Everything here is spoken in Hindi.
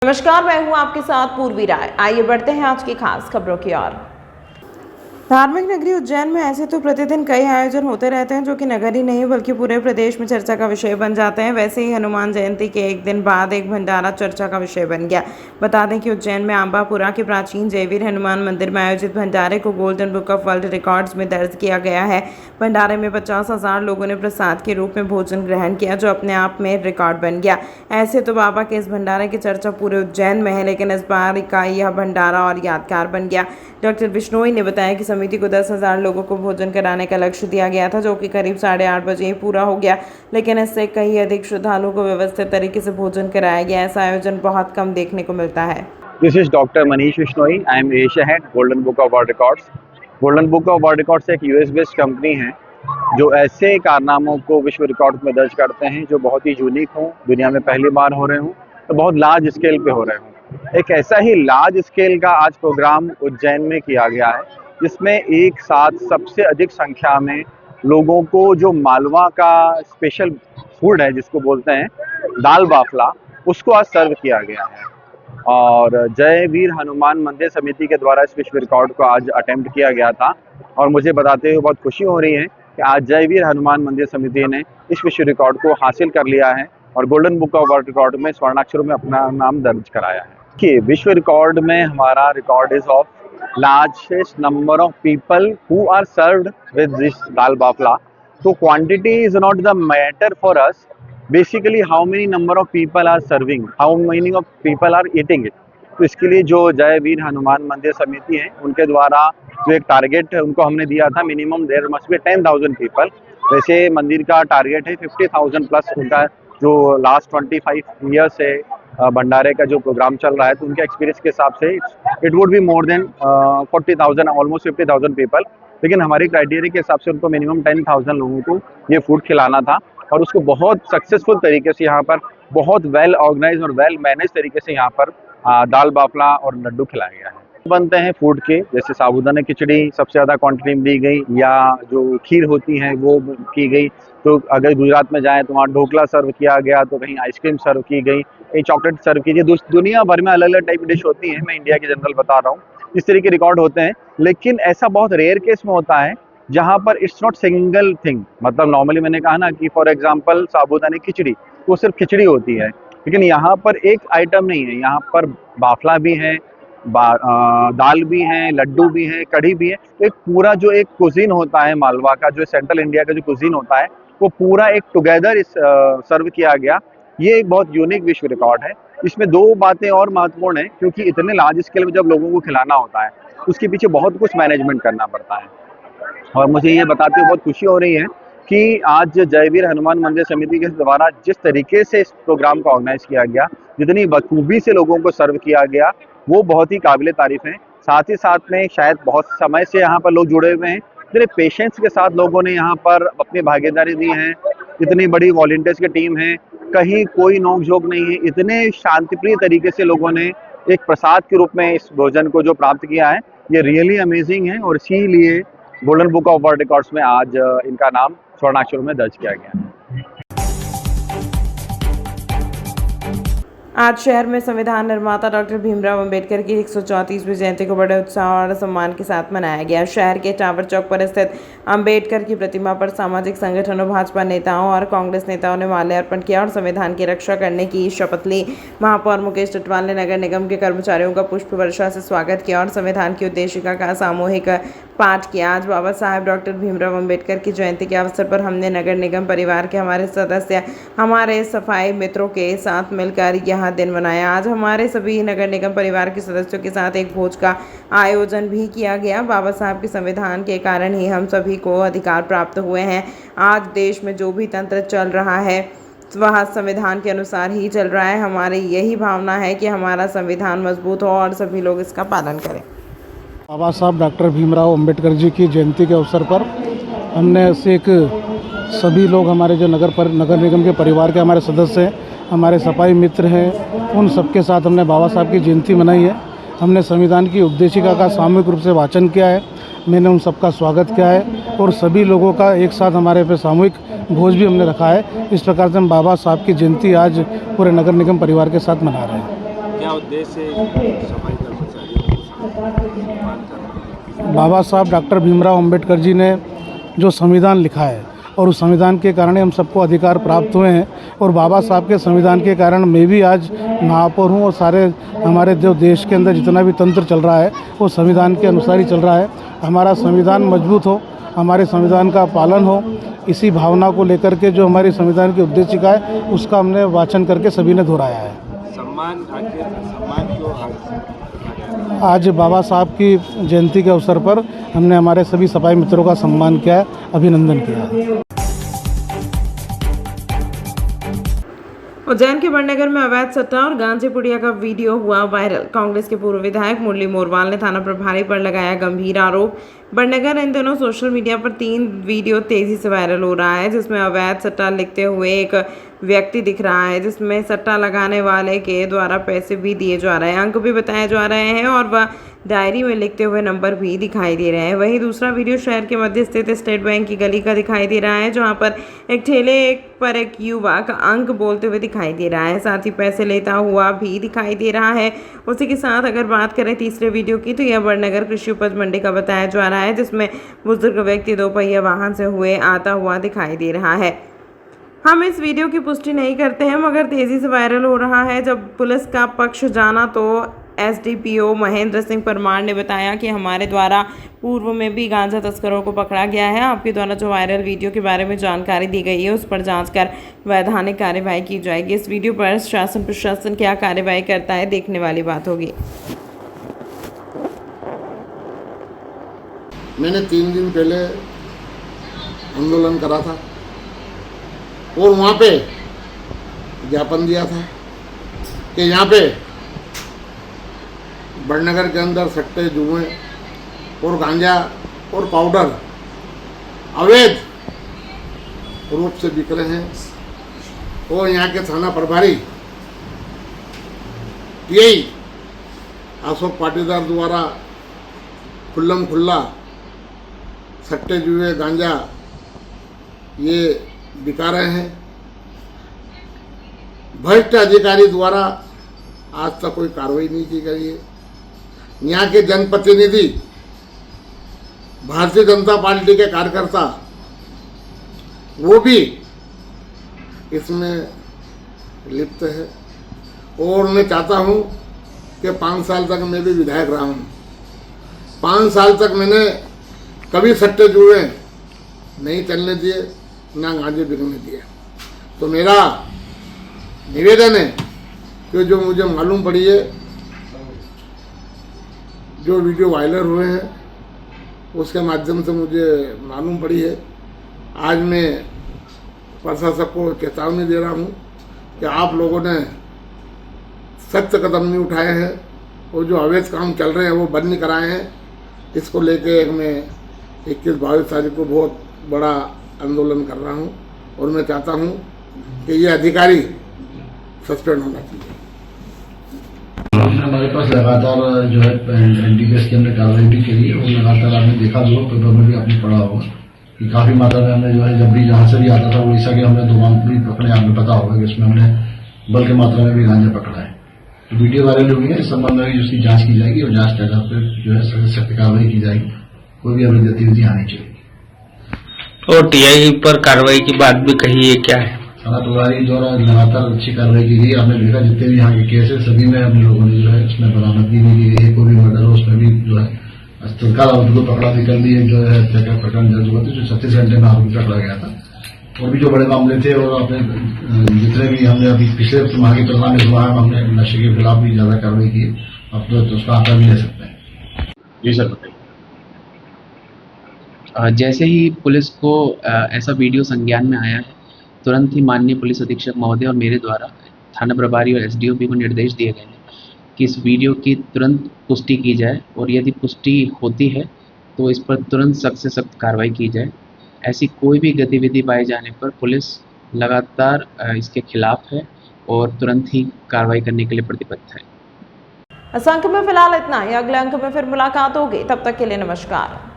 नमस्कार, मैं हूं आपके साथ पूर्वी राय। आइए बढ़ते हैं आज की खास खबरों की ओर। धार्मिक नगरी उज्जैन में ऐसे तो प्रतिदिन कई आयोजन होते रहते हैं जो कि नगर ही नहीं बल्कि पूरे प्रदेश में चर्चा का विषय बन जाते हैं। वैसे ही हनुमान जयंती के एक दिन बाद एक भंडारा चर्चा का विषय बन गया। बता दें कि उज्जैन में आंबापुरा के प्राचीन जयवीर हनुमान मंदिर में आयोजित भंडारे को golden book of world records में दर्ज किया गया है। भंडारे में 50,000 लोगों ने प्रसाद के रूप में भोजन ग्रहण किया, जो अपने आप में रिकॉर्ड बन गया। ऐसे तो बाबा के इस भंडारे की चर्चा पूरे उज्जैन में है, लेकिन इस बार का यह भंडारा और यादगार बन गया। डॉक्टर बिश्नोई ने बताया कि समिति को 10,000 लोगों को भोजन कराने का लक्ष्य दिया गया था, जो कि करीब 8:30 बजे ही पूरा हो गया, लेकिन इससे कहीं अधिक श्रद्धालुओं को व्यवस्थित तरीके से भोजन कराया गया। ऐसा आयोजन बहुत कम देखने को मिलता है। This is Dr. Manish Bishnoi. I am Asia Head, Golden Book of World Records. Golden Book of World Records एक US बेस्ड कंपनी है जो ऐसे कारनामों को विश्व रिकॉर्ड में दर्ज करते हैं जो बहुत ही यूनिक हों, दुनिया में पहली बार हो रहे हों, तो बहुत लार्ज स्केल पे हो रहे हों। एक ऐसा ही लार्ज स्केल का आज प्रोग्राम उज्जैन में किया गया है, जिसमें एक साथ सबसे अधिक संख्या में लोगों को जो मालवा का स्पेशल फूड है जिसको बोलते हैं दाल बाफला, उसको आज सर्व किया गया है। और जय वीर हनुमान मंदिर समिति के द्वारा इस विश्व रिकॉर्ड को आज अटेम्प्ट किया गया था, और मुझे बताते हुए बहुत खुशी हो रही है कि आज जय वीर हनुमान मंदिर समिति ने इस विश्व रिकॉर्ड को हासिल कर लिया है और golden book of world record में स्वर्णाक्षरों में अपना नाम दर्ज कराया है। कि विश्व रिकॉर्ड में हमारा record is of largest number of people who are served with this dal bafla. तो quantity is not the matter for us, basically how many number of people are serving, how many of people are eating it. तो इसके लिए जो जय वीर हनुमान मंदिर समिति है उनके द्वारा जो एक टारगेट है उनको हमने दिया था, minimum there must be 10,000 people. वैसे मंदिर का टारगेट है 50,000 प्लस। उनका जो लास्ट 25 ईयर से भंडारे का जो प्रोग्राम चल रहा है, तो उनके एक्सपीरियंस के हिसाब से it would be more than 40,000, almost 50,000 people. लेकिन हमारे क्राइटेरिया के हिसाब से उनको मिनिमम 10,000 लोगों को ये फूड खिलाना था, और उसको बहुत सक्सेसफुल तरीके से यहाँ पर बहुत वेल ऑर्गेनाइज और वेल मैनेज तरीके से यहाँ पर दाल बाफला और लड्डू खिलाया गया है। बनते हैं फूड के, जैसे साबूदाना खिचड़ी सबसे ज़्यादा क्वांटिटी में दी गई, या जो खीर होती है वो की गई। तो अगर गुजरात में जाएँ तो वहाँ ढोकला सर्व किया गया, तो कहीं आइसक्रीम सर्व की गई, कहीं चॉकलेट सर्व की गई। दुनिया भर में अलग अलग टाइप की डिश होती है, मैं इंडिया की जनरल बता रहा हूँ, इस तरह के रिकॉर्ड होते हैं। लेकिन ऐसा बहुत रेयर केस में होता है जहाँ पर इट्स नॉट सिंगल थिंग। मतलब नॉर्मली मैंने कहा ना कि फॉर एग्जांपल साबूदाने खिचड़ी, वो सिर्फ खिचड़ी होती है, लेकिन यहाँ पर एक आइटम नहीं है, यहाँ पर बाफला भी है, दाल भी है, लड्डू भी है, कढ़ी भी है। तो एक पूरा जो एक कुजीन होता है मालवा का, जो सेंट्रल इंडिया का जो कुजीन होता है, वो पूरा एक टुगेदर इस सर्व किया गया। ये एक बहुत यूनिक विश्व रिकॉर्ड है। इसमें दो बातें और महत्वपूर्ण है, क्योंकि इतने लार्ज स्केल में जब लोगों को खिलाना होता है उसके पीछे बहुत कुछ मैनेजमेंट करना पड़ता है। और मुझे ये बताते हुए बहुत खुशी हो रही है कि आज जयवीर हनुमान मंदिर समिति के द्वारा जिस तरीके से इस प्रोग्राम को ऑर्गेनाइज किया गया, जितनी बखूबी से लोगों को सर्व किया गया, वो बहुत ही काबिले तारीफ है। साथ ही साथ में शायद बहुत समय से यहाँ पर लोग जुड़े हुए हैं, इतने पेशेंस के साथ लोगों ने यहाँ पर अपनी भागीदारी दी है, इतनी बड़ी वॉलंटियर्स की टीम है, कहीं कोई नोक-झोंक नहीं है, इतने शांतिप्रिय तरीके से लोगों ने एक प्रसाद के रूप में इस भोजन को जो प्राप्त किया है, ये रियली अमेजिंग है। और इसीलिए golden book of world records में आज इनका नाम स्वर्णाक्षरों में दर्ज किया गया है। आज शहर में संविधान निर्माता डॉक्टर भीमराव अंबेडकर की 134वीं जयंती को बड़े उत्साह और सम्मान के साथ मनाया गया। शहर के टावर चौक पर स्थित अंबेडकर की प्रतिमा पर सामाजिक संगठनों, भाजपा नेताओं और कांग्रेस नेताओं ने माल्यार्पण किया और संविधान की रक्षा करने की शपथ ली। महापौर मुकेश टिटवाल ने नगर निगम के कर्मचारियों का पुष्प वर्षा से स्वागत किया और संविधान की उद्देशिका का सामूहिक पाठ किया। आज बाबा साहेब डॉक्टर भीमराव अंबेडकर की जयंती के अवसर पर हमने नगर निगम परिवार के हमारे सदस्य, हमारे सफाई मित्रों के साथ मिलकर यह दिन मनाया। आज हमारे सभी नगर निगम परिवार के सदस्यों के साथ एक भोज का आयोजन भी किया गया। बाबा साहब के संविधान के कारण ही हम सभी को अधिकार प्राप्त हुए हैं। आज देश में जो भी तंत्र चल रहा है वह संविधान के अनुसार ही चल रहा है। हमारी यही भावना है कि हमारा संविधान मजबूत हो और सभी लोग इसका पालन करें। बाबा साहब डॉक्टर भीमराव अंबेडकर जी की जयंती के अवसर पर हमने ऐसे एक सभी लोग, हमारे जो नगर निगम के परिवार के हमारे सदस्य हैं, हमारे सफाई मित्र हैं, उन सबके साथ हमने बाबा साहब की जयंती मनाई है। हमने संविधान की उद्देशिका का सामूहिक रूप से वाचन किया है, मैंने उन सबका स्वागत किया है और सभी लोगों का एक साथ हमारे पे सामूहिक भोज भी हमने रखा है। इस प्रकार से हम बाबा साहब की जयंती आज पूरे नगर निगम परिवार के साथ मना रहे हैं। क्या उद्देश्य है सफाई कर्मचारियों को सम्मान करना? बाबा साहब डॉक्टर भीमराव अंबेडकर जी ने जो संविधान लिखा है और उस संविधान के कारण ही हम सबको अधिकार प्राप्त हुए हैं और बाबा साहब के संविधान के कारण मैं भी आज महापौर हूँ और सारे हमारे जो देश के अंदर जितना भी तंत्र चल रहा है वो संविधान के अनुसार ही चल रहा है। हमारा संविधान मजबूत हो, हमारे संविधान का पालन हो, इसी भावना को लेकर के जो हमारी संविधान की उद्देशिका है उसका हमने वाचन करके सभी ने दोहराया है। सम्मान क्यों आज बाबा साहब की जयंती के अवसर पर हमने हमारे सभी सफाई मित्रों का सम्मान किया है, अभिनंदन किया है। उज्जैन के बड़नगर में अवैध सट्टा और गांजे पुड़िया का वीडियो हुआ वायरल। कांग्रेस के पूर्व विधायक मुरली मोरवाल ने थाना प्रभारी पर लगाया गंभीर आरोप। बड़नगर इन दिनों सोशल मीडिया पर 3 वीडियो तेजी से वायरल हो रहा है, जिसमें अवैध सट्टा लिखते हुए एक व्यक्ति दिख रहा है, जिसमें सट्टा लगाने वाले के द्वारा पैसे भी दिए जा रहे हैं, अंक भी बताए जा रहे हैं और वह डायरी में लिखते हुए नंबर भी दिखाई दे रहे हैं। वहीं दूसरा वीडियो शहर के मध्य स्थित स्टेट बैंक की गली का दिखाई दे रहा है, जहां पर एक ठेले पर एक युवक अंक बोलते हुए दिखाई दे रहा है, साथ ही पैसे लेता हुआ भी दिखाई दे रहा है। उसी के साथ अगर बात करें तीसरे वीडियो की तो यह बड़नगर कृषि उपज मंडी का बताया जा रहा है, जिसमें बुजुर्ग व्यक्ति 2 पहिया वाहन से हुए आता हुआ दिखाई दे रहा है। हम इस वीडियो की पुष्टि नहीं करते हैं, मगर तेजी से वायरल हो रहा है। जब पुलिस का पक्ष जाना तो एसडीपीओ महेंद्र सिंह परमार ने बताया कि हमारे द्वारा पूर्व में भी गांजा तस्करों को पकड़ा गया है। आपके द्वारा जो वायरल वीडियो के बारे में जानकारी दी गई है उस पर जांच कर वैधानिक कार्यवाही की जाएगी। इस वीडियो पर शासन प्रशासन क्या कार्यवाही करता है, देखने वाली बात होगी। मैंने 3 दिन पहले आंदोलन करा था और वहाँ पे ज्ञापन दिया था कि यहाँ पे बड़नगर के अंदर सट्टे, जुए और गांजा और पाउडर अवैध रूप से बिक रहे हैं और यहाँ के थाना प्रभारी टीआई अशोक पाटीदार द्वारा खुल्लम खुल्ला सट्टे, जुए, गांजा ये बिका रहे हैं। भ्रष्ट अधिकारी द्वारा आज तक कोई कार्रवाई नहीं की गई है। यहाँ के जनप्रतिनिधि, भारतीय जनता पार्टी के कार्यकर्ता, वो भी इसमें लिप्त है और मैं चाहता हूँ कि 5 साल तक मैं भी विधायक रहा हूँ, 5 साल तक मैंने कभी सट्टे जुए नहीं चलने दिए, ना गांजे बिकने दिए। तो मेरा निवेदन है कि जो मुझे मालूम पड़ी है, जो वीडियो वायरल हुए हैं उसके माध्यम से मुझे मालूम पड़ी है, आज मैं प्रशासक को चेतावनी दे रहा हूँ कि आप लोगों ने सख्त कदम नहीं उठाए हैं और जो अवैध काम चल रहे हैं वो बंद नहीं कराए हैं। इसको लेके मैं 21-22 तारीख को बहुत बड़ा आंदोलन कर रहा हूँ और मैं चाहता हूँ कि ये अधिकारी सस्पेंड होना चाहिए। हमारे पास लगातार जो है एनडीपीएस के अंदर कार्रवाई भी करी है और लगातार आपने देखा जो पेपर में भी आपने पढ़ा होगा कि काफ़ी मात्रा में हमने जो है जब भी जहाँ से भी आता था उड़ीसा के हमने 2 मामले भी पकड़े। आपको पता होगा कि इसमें हमने बल्क की मात्रा में भी गांजा पकड़ा है। तो वीडियो वायरल हुई है, इस संबंध में उसकी जाँच की जाएगी और जाँच के आधार पर जो है सख्त कार्रवाई की जाएगी, कोई भी अवैध गतिविधि आनी चाहिए। और टीआई पर कार्रवाई की बात भी कही है, क्या है? थाना प्रभारी द्वारा लगातार अच्छी कार्रवाई की गई। आपने देखा जितने भी यहाँ के केस है सभी में हम लोगों ने जो है उसमें बरामदगी भी की गई है। कोई भी मर्डर हो उसमें भी जो है तत्काल आरोपी को पकड़ा भी कर दिए, जो है प्रकरण दर्ज हुआ था, जो 36 घंटे में आरोपी पकड़ा गया था। और भी जो बड़े मामले थे और अपने जितने भी हमने अभी पिछले माह की तुलना में हुआ है, हमने नशे के खिलाफ भी ज्यादा कार्रवाई की। अब तो उसका आंकड़ा भी ले सकते हैं। जी सर बताइए। जैसे ही पुलिस को ऐसा वीडियो संज्ञान में आया है, तुरंत ही माननीय पुलिस अधीक्षक महोदय और मेरे द्वारा थाना प्रभारी और एसडीओपी को निर्देश दिए गए हैं कि इस वीडियो की तुरंत पुष्टि की जाए और यदि पुष्टि होती है तो इस पर तुरंत सख्त से सख्त कार्रवाई की जाए। ऐसी कोई भी गतिविधि पाए जाने पर पुलिस लगातार इसके खिलाफ है और तुरंत ही कार्रवाई करने के लिए प्रतिबद्ध है। इस अंक में फिलहाल इतना ही, अगले अंक में फिर मुलाकात होगी, तब तक के लिए नमस्कार।